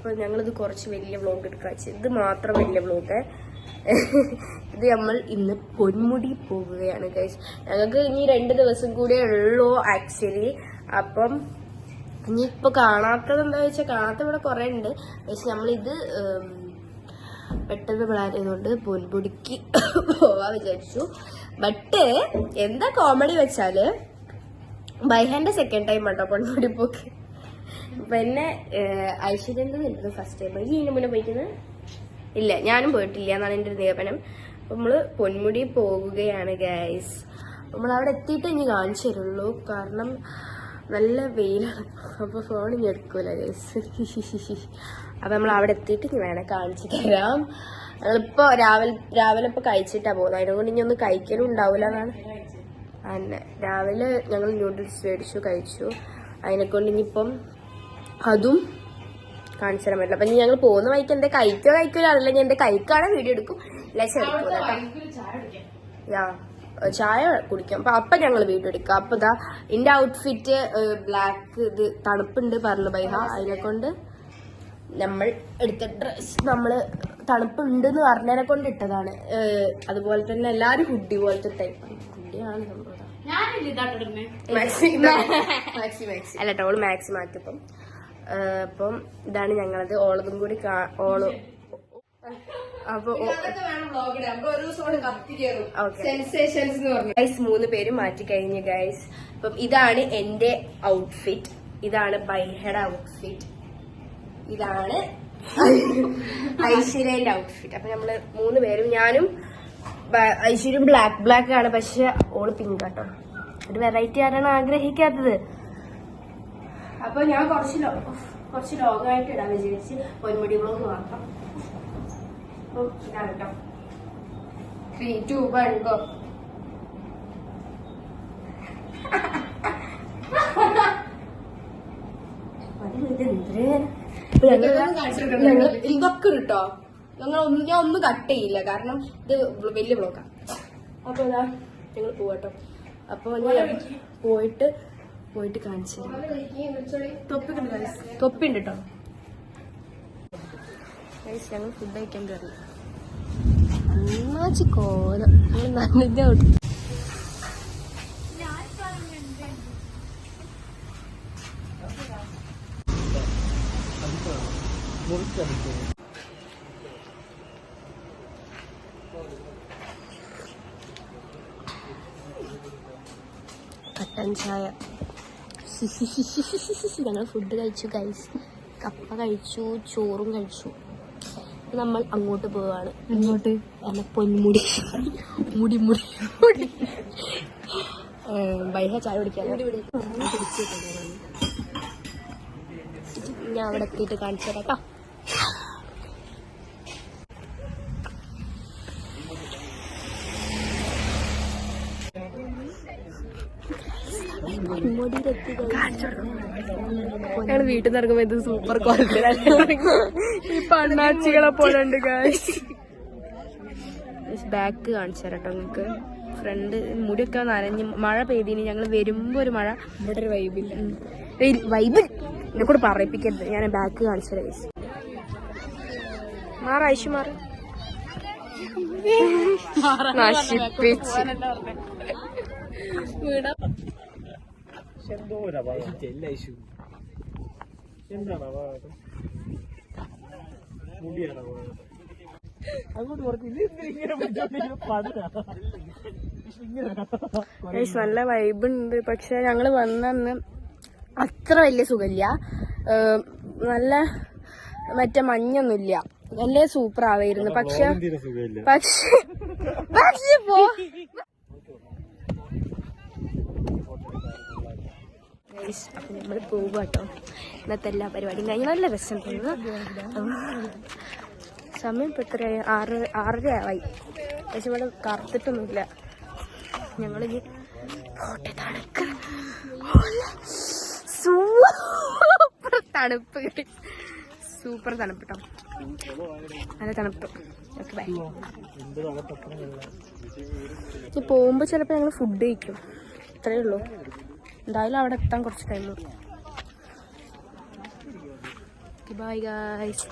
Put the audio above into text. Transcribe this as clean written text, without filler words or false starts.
അപ്പോൾ ഞങ്ങളിത് കുറച്ച് വലിയ വ്ളോഗ് എടുക്കാൻ വെച്ചു. ഇത് മാത്രം വലിയ വ്ളോഗ്. ഇത് നമ്മൾ ഇന്ന് പൊന്മുടി പോകുകയാണ് ഗൈസ്. ഞങ്ങൾക്ക് ഇനി 2 ദിവസം കൂടെ ഉള്ളൂ ആക്ച്വലി. അപ്പം ഇനിയിപ്പോൾ കാണാത്തത് എന്താ വെച്ചാൽ കാണാത്ത ഇവിടെ കുറേ ഉണ്ട്. പക്ഷെ നമ്മളിത് പെട്ടെന്ന് പ്ലാൻ ചെയ്തുകൊണ്ട് പൊന്മുടിക്ക് പോവാൻ വിചാരിച്ചു. ബട്ട് എന്താ കോമഡി വെച്ചാല് ബൈഹാന്റെ സെക്കൻഡ് ടൈം ആട്ടോ പൊന്മുടി പോക്ക്. പിന്നെ ഐശ്വര്യന്റെ ഫസ്റ്റ് ടൈം. ഇതിന് മുന്നേ പോയിരിക്കുന്നത് ഇല്ല, ഞാനും പോയിട്ടില്ല എന്നാണ് എൻ്റെ ഒരു നിഗമനം. അപ്പൊ നമ്മള് പൊന്മുടി പോകുകയാണ് ഗൈസ്. നമ്മളവിടെ എത്തിയിട്ട് ഇനി കാണിച്ചു തരുള്ളൂ, കാരണം നല്ല വെയിലാണ്. അപ്പൊ ഫോൺ ഇനി എടുക്കൂല ഗൈസ്. അപ്പൊ നമ്മൾ അവിടെ എത്തിയിട്ട് ഇനി വേണേ കാണിച്ചു തരാം. ഞങ്ങളിപ്പോ രാവിലെ ഇപ്പൊ കഴിച്ചിട്ടാ പോകുന്നത്. അതിനെക്കൊണ്ട് ഇനി ഒന്നും കഴിക്കലും ഉണ്ടാവില്ല എന്നാണ്. അങ്ങനെ രാവിലെ ഞങ്ങൾ നൂഡിൽസ് മേടിച്ചു കഴിച്ചു. അതിനെക്കൊണ്ട് ഇനിയിപ്പം അതും കാണിച്ചു തരാൻ പറ്റില്ല. അപ്പൊ ഞങ്ങൾ പോകുന്ന വഴിക്ക് എന്താ കഴിക്കോ അറിയില്ല. ഞാൻ എന്റെ കഴിക്കാണെ വീഡിയോ എടുക്കും, ഇല്ല ചെറുക്കൂല. ചായ കുടിക്കാം. അപ്പൊ ഞങ്ങൾ വീഡിയോ എടുക്കാം. അപ്പൊ ഇതാ എന്റെ ഔട്ട്ഫിറ്റ് ബ്ലാക്ക്, ഇത് തണുപ്പുണ്ട് പറഞ്ഞു ബൈഹ. അതിനെക്കൊണ്ട് നമ്മൾ എടുത്ത ഡ്രസ് നമ്മള് തണുപ്പുണ്ടെന്ന് പറഞ്ഞതിനെ കൊണ്ട് ഇട്ടതാണ്. അതുപോലെ തന്നെ എല്ലാരും ഹുഡി പോലത്തെ ടൈപ്പാണ്. ഹുഡിയാണ് സംഭവം. അല്ലട്ടോ, ഓള് മാക്സി മാറ്റിപ്പം. അപ്പം ഇതാണ് ഞങ്ങളത്. ഓളതും കൂടി ഓള് അപ്പൊ 3 പേര് മാറ്റി കഴിഞ്ഞു ഗൈസ്. അപ്പം ഇതാണ് എന്റെ ഔട്ട്ഫിറ്റ്, ഇതാണ് ബൈഹയുടെ ഔട്ട്ഫിറ്റ്, ഇതാണ് ഐശ്വര്യന്റെ ഔട്ട്ഫിറ്റ്. അപ്പൊ നമ്മള് 3 പേരും, ഞാനും ഐശ്വര്യം ബ്ലാക്ക് ആണ്, പക്ഷെ ഓള് പിങ്ക് ആട്ടോ. ഒരു വെറൈറ്റി ആരാണ് ആഗ്രഹിക്കാത്തത്. അപ്പൊ ഞാൻ കുറച്ച് ലോങ്ങായിട്ട് ഇടാൻ വിചാരിച്ച് പൊന്മുടി വ്ളോഗ് മാത്രം. ഇതാണ് കേട്ടോ. 3, 2, 1 go. ഇതൊക്കെ കിട്ടോ ഞാൻ ഒന്നും കട്ട് ചെയ്യില്ല, കാരണം ഇത് വലിയ ബ്ലോക്കാണ്. അപ്പൊ ഇതാ ഞങ്ങൾ പോവാട്ടോ. അപ്പൊ ഞാൻ പോയിട്ട് കാണിച്ചു തൊപ്പിണ്ട് കേട്ടോ. ഞങ്ങൾ ഫുഡ് കഴിക്കാൻ കയറി. അന്നാച്ചി കോലം നനഞ്ഞ കട്ടൻ ചായ. ഞങ്ങൾ ഫുഡ് കഴിച്ചു ഗൈസ്. കപ്പ കഴിച്ചു, ചോറും കഴിച്ചു. നമ്മൾ അങ്ങോട്ട് പോവാണ്. അങ്ങോട്ട് അല്ല, പൊന്മുടി. മുടി ബൈഹ ചായ കുടിക്കാൻ ഞാൻ അവിടെ എത്തിയിട്ട് കാണിച്ചു തരാം കേട്ടോ. ഞങ്ങൾ വീട്ടിൽ നിന്ന് ഇറങ്ങുമ്പോ ഇത് സൂപ്പർ ക്വാളിറ്റി ഇപ്പൊ അണ്ണാച്ചികളെ പോലെ ഉണ്ട് ഗൈസ്. ബാക്ക് കാണിച്ചു തരാം കേട്ടോ നിങ്ങൾക്ക്. ഫ്രണ്ട് മുടിയൊക്കെ നനഞ്ഞ് മഴ പെയ്തിന്. ഞങ്ങൾ വരുമ്പോ ഒരു മഴ, ഇവിടെ ഒരു വൈബില്ല. എന്നെ കൂടെ പറയിപ്പിക്കരുത്. ഞാൻ ബാക്ക് കാണിച്ചു തരാം ഗൈസ്. ഐശു മാറി നശിപ്പിച്ച് നല്ല വൈബുണ്ട്. പക്ഷെ ഞങ്ങള് വന്നന്ന് അത്ര വലിയ സുഖമില്ല. നല്ല മറ്റേ മഞ്ഞൊന്നുമില്ല. നല്ല സൂപ്പർ ആവായിരുന്നു. പക്ഷെ അപ്പൊ നമ്മള് പോകുക കേട്ടോ. ഇന്നത്തെ എല്ലാ പരിപാടിയും കഴിഞ്ഞ് നല്ല രസം തോന്നുന്നു. സമയം ഇപ്പൊ എത്രയായി? 6:30 ആയി. പക്ഷെ ഇവിടെ കറുത്തിട്ടൊന്നുമില്ല. ഞങ്ങളിനി പോട്ടെ. സൂപ്പർ തണുപ്പ്, സൂപ്പർ തണുപ്പ് കേട്ടോ. നല്ല തണുപ്പ്. പോകുമ്പോ ചിലപ്പോ ഞങ്ങൾ ഫുഡ് കഴിക്കും. ഇത്രയേ ഉള്ളൂ. എന്തായാലും അവിടെ എത്താൻ കുറച്ച് ടൈം. Bye guys.